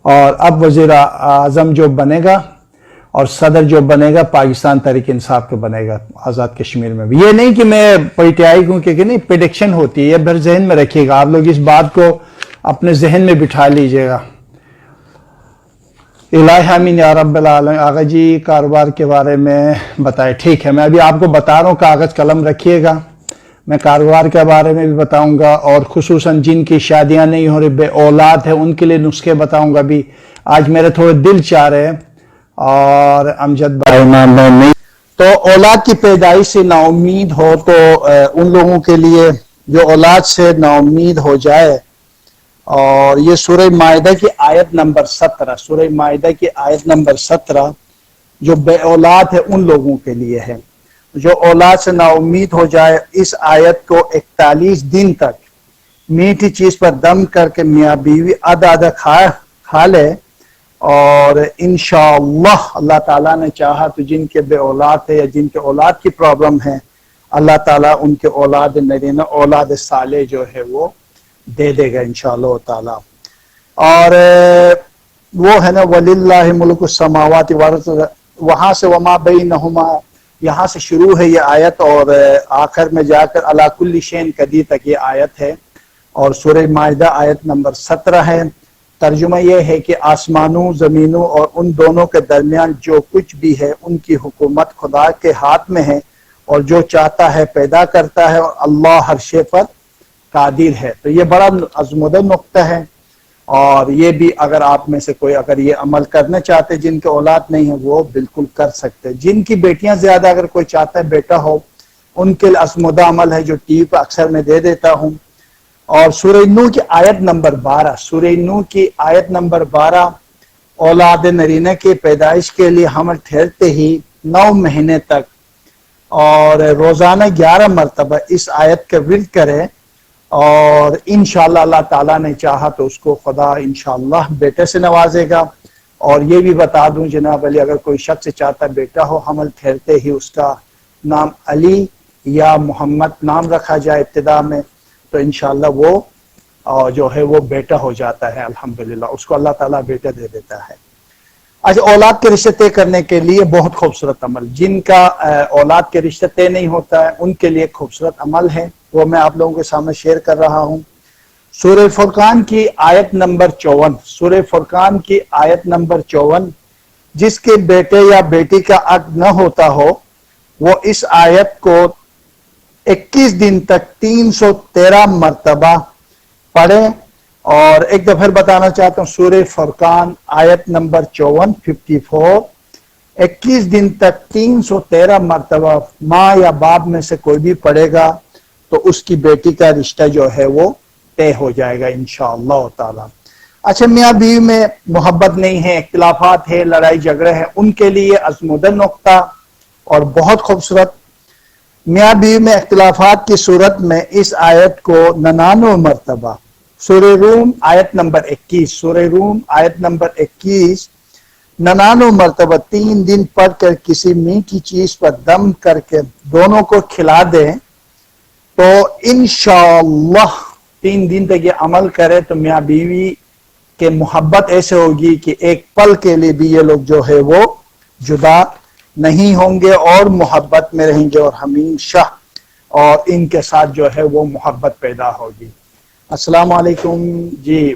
اور اب وزیر اعظم جو بنے گا اور صدر جو بنے گا پاکستان تحریک انصاف کا بنے گا آزاد کشمیر میں بھی. یہ نہیں کہ میں پی ٹی آئی کو کہ نہیں پریڈکشن ہوتی ہے، یہ پھر ذہن میں رکھیے گا، آپ لوگ اس بات کو اپنے ذہن میں بٹھا لیجئے گا. الہ آمین یا رب العالمین. آغا جی کاروبار کے بارے میں بتائے. ٹھیک ہے، میں ابھی آپ کو بتا رہا ہوں، کاغذ قلم رکھیے گا. میں کاروبار کے بارے میں بھی بتاؤں گا، اور خصوصاً جن کی شادیاں نہیں ہو رہی، بے اولاد ہے، ان کے لیے نسخے بتاؤں گا بھی. آج میرے تھوڑے دل چاہ رہے ہیں اور امجد بھائی نہیں تو اولاد کی پیدائش سے نا امید ہو تو ان لوگوں کے لیے جو اولاد سے نا امید ہو جائے، اور یہ سورہ مائدہ کی آیت نمبر 17، سورہ مائدہ کی آیت نمبر 17 جو بے اولاد ہے ان لوگوں کے لیے ہے. جو اولاد سے نا امید ہو جائے، اس آیت کو 41 دن تک میٹھی چیز پر دم کر کے میاں بیوی آدھا آدھا کھا لے، اور انشاءاللہ اللہ تعالیٰ نے چاہا تو جن کے بے اولاد ہے یا جن کے اولاد کی پرابلم ہے، اللہ تعالیٰ ان کے اولاد نرینہ، اولاد صالح جو ہے وہ دے دے گا انشاءاللہ تعالیٰ. اور وہ ہے نا وَلِلَّهِ مُلْكُ السَّمَاوَاتِ وَالْأَرْضِ، وہاں سے وَمَا بَيْنَهُمَا، یہاں سے شروع ہے یہ آیت، اور آخر میں جا کر عَلَىٰ كُلِّ شَيْءٍ قَدِيرٌ تک یہ آیت ہے. اور سورہ مائدہ آیت نمبر 17 ہے. ترجمہ یہ ہے کہ آسمانوں زمینوں اور ان دونوں کے درمیان جو کچھ بھی ہے ان کی حکومت خدا کے ہاتھ میں ہے، اور جو چاہتا ہے پیدا کرتا ہے، اور اللہ ہر شے پر قادر ہے. تو یہ بڑا عظمت نقطہ ہے، اور یہ بھی اگر آپ میں سے کوئی اگر یہ عمل کرنا چاہتے جن کے اولاد نہیں ہے وہ بالکل کر سکتے. جن کی بیٹیاں زیادہ اگر کوئی چاہتا ہے بیٹا ہو، ان کے عظمت عمل ہے جو ٹی وی پہ اکثر میں دے دیتا ہوں. اور سورہ نوح کی آیت نمبر 12، سورہ نوح کی آیت نمبر 12، اولاد نرینہ کی پیدائش کے لیے حمل ٹھہرتے ہی 9 مہینے تک اور روزانہ 11 مرتبہ اس آیت کا ورد کرے، اور انشاءاللہ اللہ تعالیٰ نے چاہا تو اس کو خدا انشاءاللہ بیٹے سے نوازے گا. اور یہ بھی بتا دوں جناب علی، اگر کوئی شخص چاہتا بیٹا ہو، حمل ٹھہرتے ہی اس کا نام علی یا محمد نام رکھا جائے ابتدا میں، تو انشاءاللہ وہ جو ہے وہ بیٹا ہو جاتا ہے. الحمدللہ اس کو اللہ تعالیٰ بیٹا دے دیتا ہے. اچھا، اولاد کے رشتے طے کرنے کے لیے بہت خوبصورت عمل، جن کا اولاد کے رشتے طے نہیں ہوتا ہے ان کے لیے خوبصورت عمل ہے، وہ میں آپ لوگوں کے سامنے شیئر کر رہا ہوں. سورہ فرقان کی آیت نمبر 54، سورہ فرقان کی آیت نمبر 54، جس کے بیٹے یا بیٹی کا عقد نہ ہوتا ہو وہ اس آیت کو 21 دن تک 313 مرتبہ پڑھے. اور ایک دفعہ بتانا چاہتا ہوں، سورہ فرقان آیت نمبر 54، 21 دن تک 313 مرتبہ ماں یا باپ میں سے کوئی بھی پڑھے گا تو اس کی بیٹی کا رشتہ جو ہے وہ طے ہو جائے گا انشاءاللہ تعالی. اچھا، میاں بیوی میں محبت نہیں ہے، اختلافات ہے، لڑائی جھگڑے ہیں، ان کے لیے عظمت نقطہ اور بہت خوبصورت. میاں بیوی میں اختلافات کی صورت میں اس آیت کو 99 مرتبہ، سورہ روم آیت نمبر 21، سورہ روم آیت نمبر 21، 99 مرتبہ 3 دن پڑھ کر کسی میٹھی چیز پر دم کر کے دونوں کو کھلا دیں تو انشاءاللہ 3 دن تک یہ عمل کرے تو میاں بیوی کے محبت ایسے ہوگی کہ ایک پل کے لیے بھی یہ لوگ جو ہے وہ جدا نہیں ہوں گے اور محبت میں رہیں گے، اور ہمیشہ اور ان کے ساتھ جو ہے وہ محبت پیدا ہوگی. السلام علیکم جی.